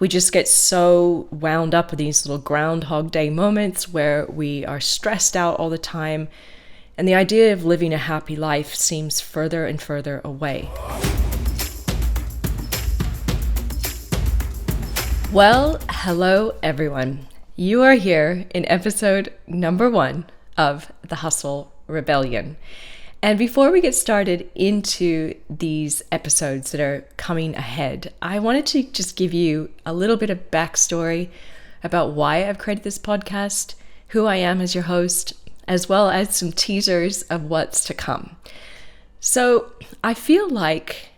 We just get so wound up with these little Groundhog Day moments where we are stressed out all the time, and the idea of living a happy life seems further and further away. Well, hello everyone. You are here in episode number 1 of The Hustle Rebellion. And before we get started into these episodes that are coming ahead, I wanted to just give you a little bit of backstory about why I've created this podcast, who I am as your host, as well as some teasers of what's to come. So I feel like,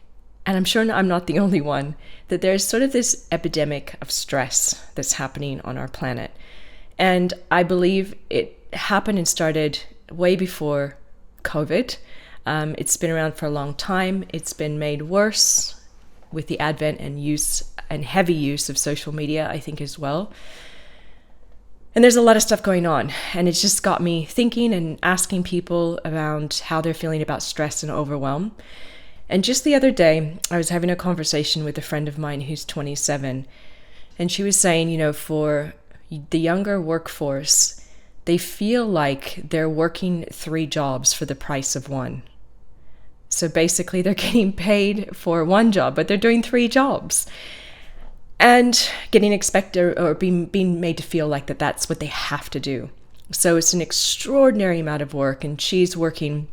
and I'm sure I'm not the only one, that there's sort of this epidemic of stress that's happening on our planet. And I believe it happened and started way before COVID. It's been around for a long time. It's been made worse with the advent and use and heavy use of social media, I think, as well. And there's a lot of stuff going on. And it's just got me thinking and asking people around how they're feeling about stress and overwhelm. And just the other day, I was having a conversation with a friend of mine who's 27. And she was saying, for the younger workforce, they feel like they're working 3 jobs for the price of 1. So basically they're getting paid for 1 job, but they're doing 3 jobs. And getting expected or being made to feel like that's what they have to do. So it's an extraordinary amount of work, and she's working,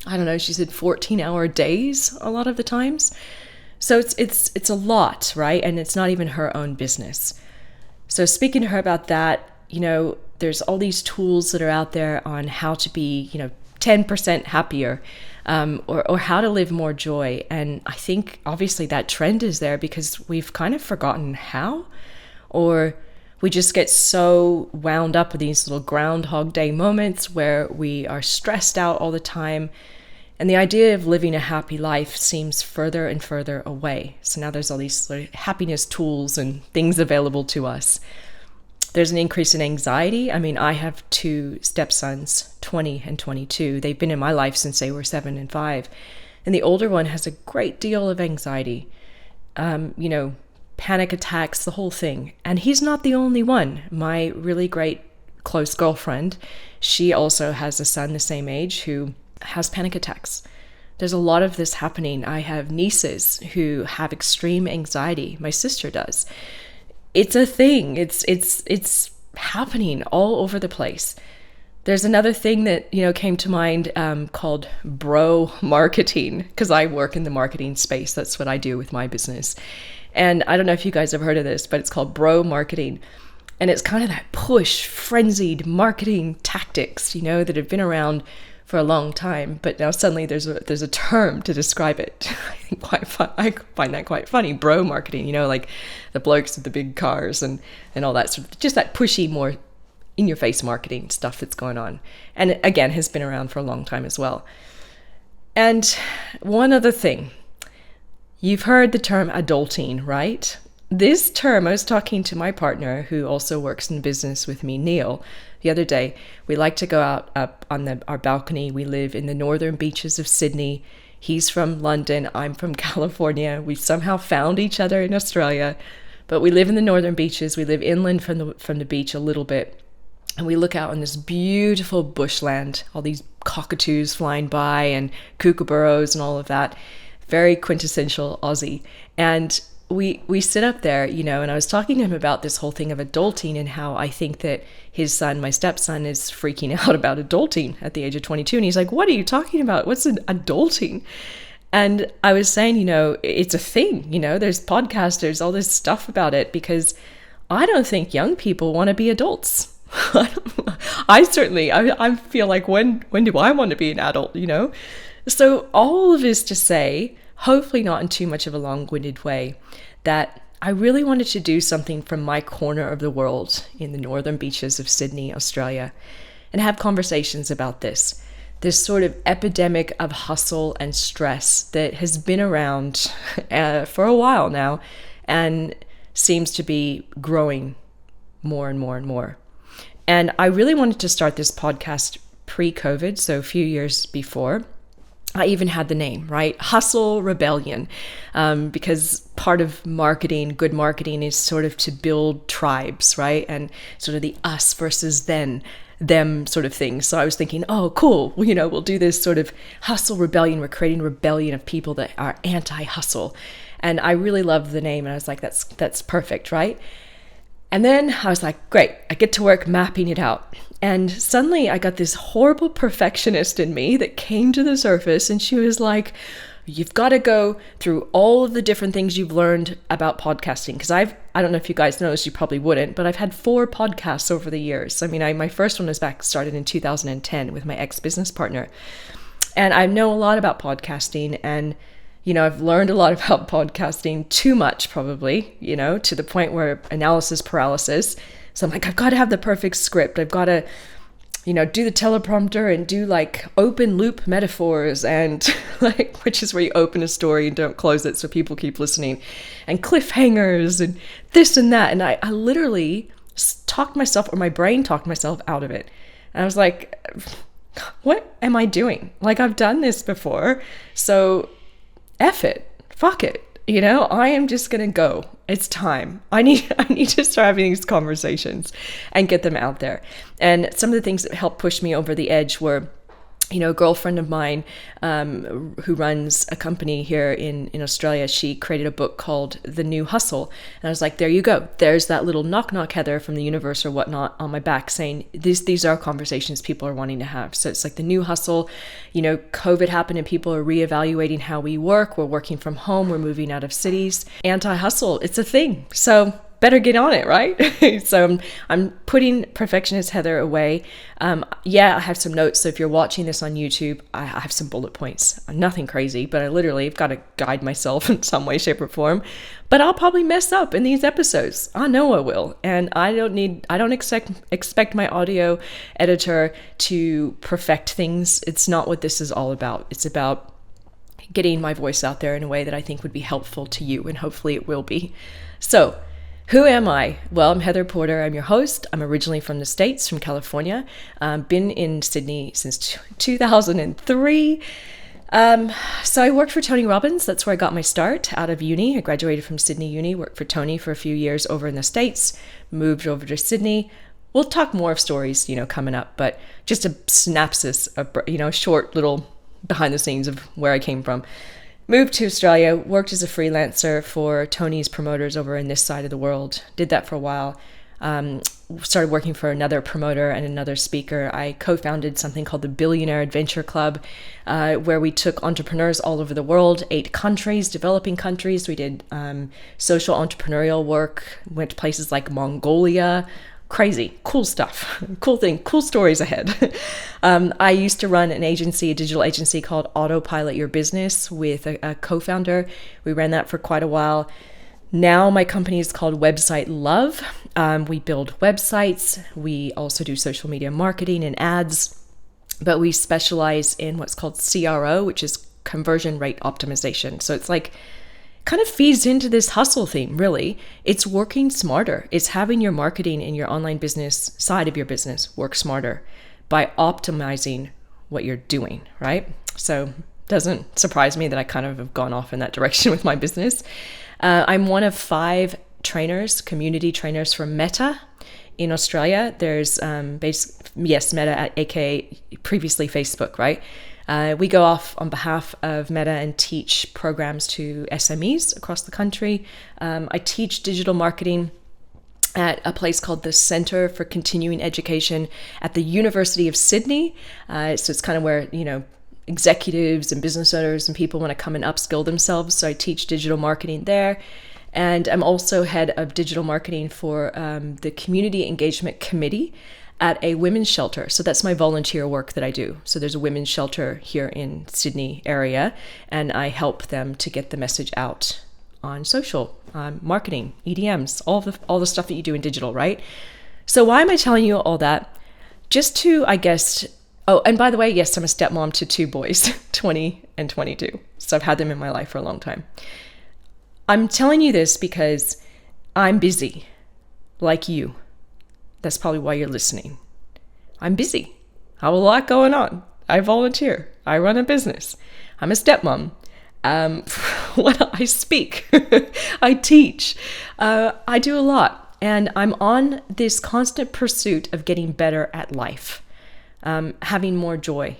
I don't know, she said 14-hour days a lot of the times. So it's a lot, right? And it's not even her own business. So speaking to her about that, there's all these tools that are out there on how to be, 10% happier, or how to live more joy. And I think obviously that trend is there because we've kind of forgotten how, or we just get so wound up with these little Groundhog Day moments where we are stressed out all the time. And the idea of living a happy life seems further and further away. So now there's all these sort of happiness tools and things available to us. There's an increase in anxiety. I mean, I have 2 stepsons, 20 and 22. They've been in my life since they were 7 and 5. And the older one has a great deal of anxiety, panic attacks, the whole thing. And he's not the only one. My really great close girlfriend, she also has a son the same age who has panic attacks. There's a lot of this happening. I have nieces who have extreme anxiety. My sister does. It's a thing. It's happening all over the place. There's another thing that, came to mind called bro marketing, because I work in the marketing space. That's what I do with my business. And I don't know if you guys have heard of this, but it's called bro marketing. And it's kind of that push, frenzied marketing tactics, that have been around for a long time, but now suddenly there's a term to describe it. I find that quite funny. Bro marketing, like the blokes with the big cars and all that sort of, just that pushy, more in-your-face marketing stuff that's going on. And it, again, has been around for a long time as well. And one other thing, you've heard the term adulting, right? This term, I was talking to my partner who also works in business with me, Neil, the other day. We like to go out up on our balcony. We live in the northern beaches of Sydney. He's from London. I'm from California. We somehow found each other in Australia, but we live in the northern beaches. We live inland from the beach a little bit. And we look out on this beautiful bushland, all these cockatoos flying by and kookaburras and all of that. Very quintessential Aussie. And we sit up there, and I was talking to him about this whole thing of adulting and how I think that his son, my stepson, is freaking out about adulting at the age of 22. And he's like, what are you talking about? What's an adulting? And I was saying, it's a thing, there's podcasts, there's all this stuff about it, because I don't think young people want to be adults. I feel like when do I want to be an adult, So all of this to say, hopefully not in too much of a long-winded way, that I really wanted to do something from my corner of the world in the northern beaches of Sydney, Australia, and have conversations about this sort of epidemic of hustle and stress that has been around for a while now and seems to be growing more and more and more. And I really wanted to start this podcast pre-COVID, so a few years before. I even had the name, right? Hustle Rebellion, because part of marketing, good marketing, is sort of to build tribes, right? And sort of the us versus them sort of thing. So I was thinking, oh, cool. Well, we'll do this sort of hustle rebellion. We're creating a rebellion of people that are anti-hustle. And I really loved the name. And I was like, that's perfect, right? And then I was like, great, I get to work mapping it out. And suddenly I got this horrible perfectionist in me that came to the surface, and she was like, you've got to go through all of the different things you've learned about podcasting. Because I don't know if you guys noticed, you probably wouldn't, but I've had 4 podcasts over the years. I mean, my first one was started in 2010 with my ex-business partner. And I know a lot about podcasting, and I've learned a lot about podcasting, too much probably, to the point where analysis paralysis. So I'm like, I've got to have the perfect script. I've got to, do the teleprompter and do like open loop metaphors and like, which is where you open a story and don't close it so people keep listening, and cliffhangers and this and that. And I literally talked myself, or my brain talked myself out of it. And I was like, what am I doing? Like, I've done this before. So F it, fuck it. I am just going to go. It's time. I need to start having these conversations and get them out there. And some of the things that helped push me over the edge were, a girlfriend of mine who runs a company here in Australia. She created a book called The New Hustle. And I was like, there you go. There's that little knock, Heather, from the universe or whatnot on my back saying, these are conversations people are wanting to have. So it's like the new hustle. COVID happened and people are reevaluating how we work. We're working from home. We're moving out of cities. Anti-hustle, it's a thing. So better get on it, right? So I'm putting perfectionist Heather away. I have some notes. So if you're watching this on YouTube, I have some bullet points. Nothing crazy, but I literally have got to guide myself in some way, shape, or form. But I'll probably mess up in these episodes. I know I will. And I don't expect my audio editor to perfect things. It's not what this is all about. It's about getting my voice out there in a way that I think would be helpful to you, and hopefully it will be. So, who am I? Well, I'm Heather Porter. I'm your host. I'm originally from the States, from California. Been in Sydney since 2003. So I worked for Tony Robbins. That's where I got my start out of uni. I graduated from Sydney Uni, worked for Tony for a few years over in the States, moved over to Sydney. We'll talk more of stories, coming up, but just a synopsis, a short little behind the scenes of where I came from. Moved to Australia, worked as a freelancer for Tony's promoters over in this side of the world. Did that for a while. Started working for another promoter and another speaker. I co-founded something called the Billionaire Adventure Club, where we took entrepreneurs all over the world, 8 countries, developing countries. We did social entrepreneurial work, went to places like Mongolia. Crazy, cool stuff, cool stories ahead. I used to run a digital agency called Autopilot Your Business with a co-founder. We ran that for quite a while. Now my company is called Website Love. We build websites. We also do social media marketing and ads, but we specialize in what's called CRO, which is conversion rate optimization. So it's like, kind of feeds into this hustle theme, really. It's working smarter. It's having your marketing and your online business side of your business work smarter by optimizing what you're doing, right? So doesn't surprise me that I kind of have gone off in that direction with my business. I'm one of 5 trainers, community trainers from Meta in Australia. There's Meta, aka previously Facebook, right? We go off on behalf of Meta and teach programs to SMEs across the country. I teach digital marketing at a place called the Center for Continuing Education at the University of Sydney. So it's kind of where, executives and business owners and people want to come and upskill themselves. So I teach digital marketing there. And I'm also head of digital marketing for the Community Engagement Committee at a women's shelter. So that's my volunteer work that I do. So there's a women's shelter here in Sydney area, and I help them to get the message out on social, marketing, EDMs, all the stuff that you do in digital, right? So why am I telling you all that? Just to, I guess, oh, and by the way, yes, I'm a stepmom to 2 boys, 20 and 22. So I've had them in my life for a long time. I'm telling you this because I'm busy, like you. That's probably why you're listening. I'm busy. I have a lot going on. I volunteer. I run a business. I'm a stepmom. I speak. I teach. I do a lot. And I'm on this constant pursuit of getting better at life, having more joy,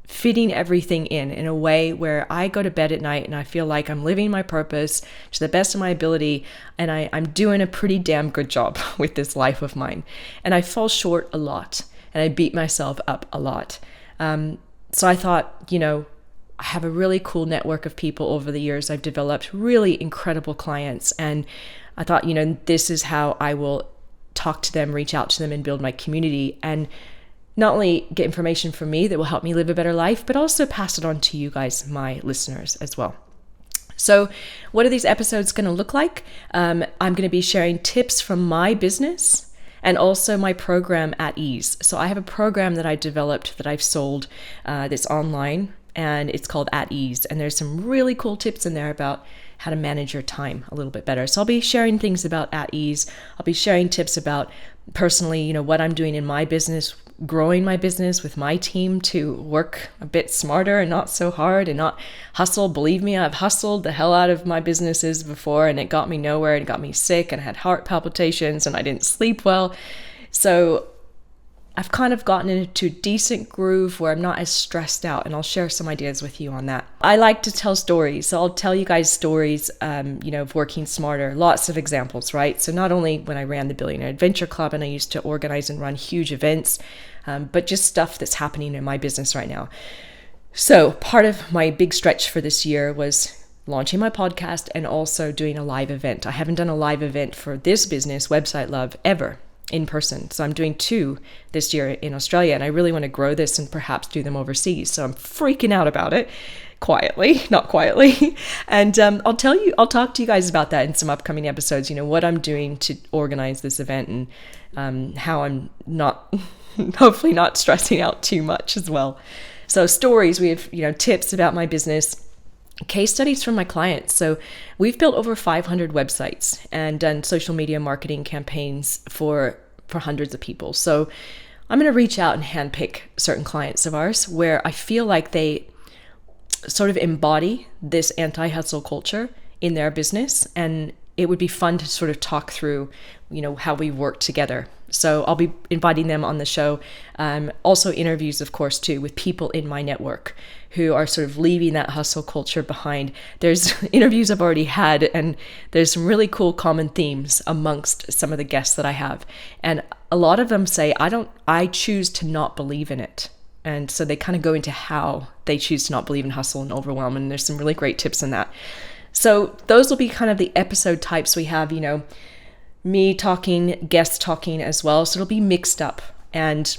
fitting everything in a way where I go to bed at night and I feel like I'm living my purpose to the best of my ability, and I'm doing a pretty damn good job with this life of mine. And I fall short a lot, and I beat myself up a lot. So I thought, I have a really cool network of people over the years. I've developed really incredible clients, and I thought, this is how I will talk to them, reach out to them, and build my community, and not only get information from me that will help me live a better life, but also pass it on to you guys, my listeners, as well. So what are these episodes going to look like? I'm going to be sharing tips from my business and also my program At Ease. So I have a program that I developed that I've sold that's online, and it's called At Ease. And there's some really cool tips in there about how to manage your time a little bit better. So I'll be sharing things about At Ease. I'll be sharing tips about personally, what I'm doing in my business, growing my business with my team to work a bit smarter and not so hard and not hustle. Believe me, I've hustled the hell out of my businesses before, and it got me nowhere and got me sick, and I had heart palpitations and I didn't sleep well. So I've kind of gotten into a decent groove where I'm not as stressed out, and I'll share some ideas with you on that. I like to tell stories, so I'll tell you guys stories, of working smarter, lots of examples, right? So not only when I ran the Billionaire Adventure Club and I used to organize and run huge events, but just stuff that's happening in my business right now. So part of my big stretch for this year was launching my podcast and also doing a live event. I haven't done a live event for this business, Website Love, ever in person. So I'm doing 2 this year in Australia, and I really want to grow this and perhaps do them overseas. So I'm freaking out about it, not quietly. And I'll talk to you guys about that in some upcoming episodes, what I'm doing to organize this event, and how I'm not, hopefully not stressing out too much as well. So stories, we have, tips about my business, case studies from my clients. So we've built over 500 websites and done social media marketing campaigns for hundreds of people. So I'm going to reach out and handpick certain clients of ours where I feel like they sort of embody this anti-hustle culture in their business, and it would be fun to sort of talk through, how we work together. So I'll be inviting them on the show. Also interviews, of course, too, with people in my network who are sort of leaving that hustle culture behind. There's interviews I've already had, and there's some really cool common themes amongst some of the guests that I have. And a lot of them say, I choose to not believe in it. And so they kind of go into how they choose to not believe in hustle and overwhelm. And there's some really great tips in that. So those will be kind of the episode types we have, me talking, guests talking as well. So it'll be mixed up. And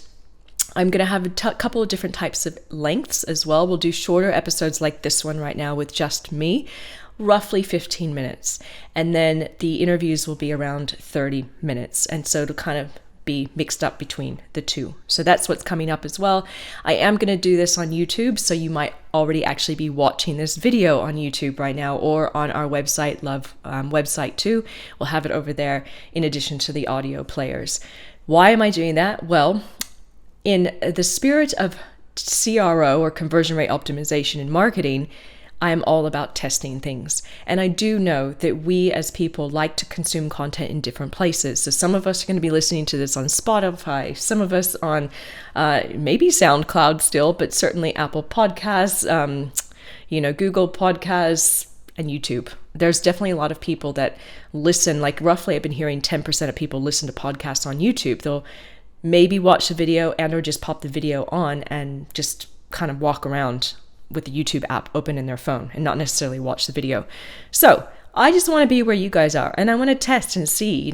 I'm going to have a couple of different types of lengths as well. We'll do shorter episodes like this one right now with just me, roughly 15 minutes. And then the interviews will be around 30 minutes. And so it'll kind of be mixed up between the two. So that's what's coming up as well. I am going to do this on YouTube, so you might already actually be watching this video on YouTube right now or on our website, Love website too. We'll have it over there in addition to the audio players. Why am I doing that? Well, in the spirit of CRO, or conversion rate optimization in marketing, I am all about testing things. And I do know that we as people like to consume content in different places. So some of us are going to be listening to this on Spotify, some of us on maybe SoundCloud still, but certainly Apple Podcasts, Google Podcasts, and YouTube. There's definitely a lot of people that listen, like roughly I've been hearing 10% of people listen to podcasts on YouTube. They'll maybe watch the video and or just pop the video on and just kind of walk around with the YouTube app open in their phone and not necessarily watch the video. So I just want to be where you guys are, and I want to test and see,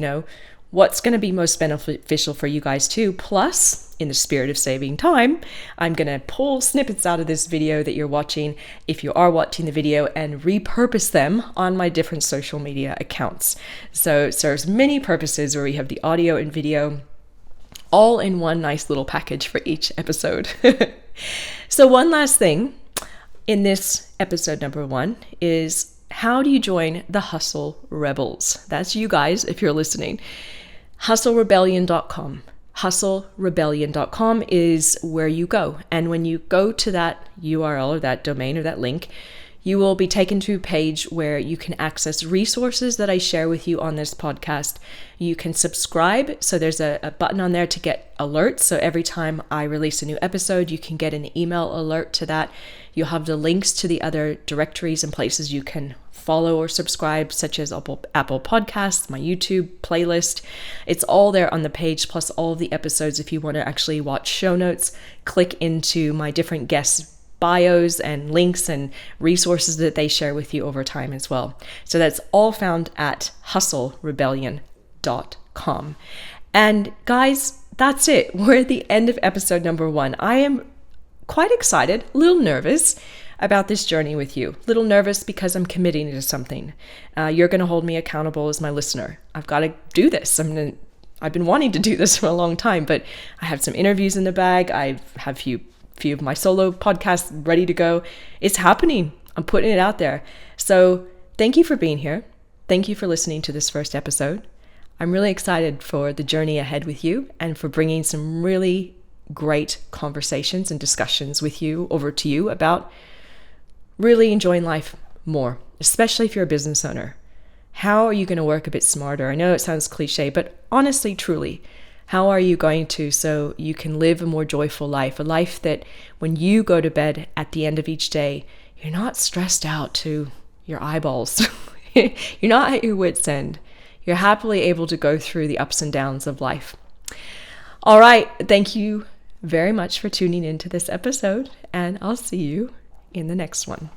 what's going to be most beneficial for you guys too. Plus, in the spirit of saving time, I'm going to pull snippets out of this video that you're watching, if you are watching the video, and repurpose them on my different social media accounts. So it serves many purposes where we have the audio and video all in one nice little package for each episode. So one last thing in this episode number 1 is, how do you join the Hustle Rebels? That's you guys, if you're listening. HustleRebellion.com. hustlerebellion.com is where you go. And when you go to that URL or that domain or that link, you will be taken to a page where you can access resources that I share with you on this podcast. You can subscribe. So there's a button on there to get alerts. So every time I release a new episode, you can get an email alert to that. You'll have the links to the other directories and places you can follow or subscribe, such as Apple Podcasts, my YouTube playlist. It's all there on the page, plus all of the episodes. If you want to actually watch show notes, click into my different guests' bios and links and resources that they share with you over time as well. So that's all found at hustlerebellion.com. And guys, that's it. We're at the end of episode number 1. I am quite excited, a little nervous about this journey with you. A little nervous because I'm committing to something. You're going to hold me accountable as my listener. I've got to do this. I've been wanting to do this for a long time, but I have some interviews in the bag. I have few of my solo podcasts ready to go. It's happening. I'm putting it out there. So thank you for being here. Thank you for listening to this first episode. I'm really excited for the journey ahead with you and for bringing some really great conversations and discussions with you over to you about really enjoying life more, especially if you're a business owner. How are you going to work a bit smarter? I know it sounds cliche, but honestly, truly, how are you going to so you can live a more joyful life, a life that when you go to bed at the end of each day, you're not stressed out to your eyeballs. You're not at your wit's end. You're happily able to go through the ups and downs of life. All right. Thank you very much for tuning into this episode, and I'll see you in the next one.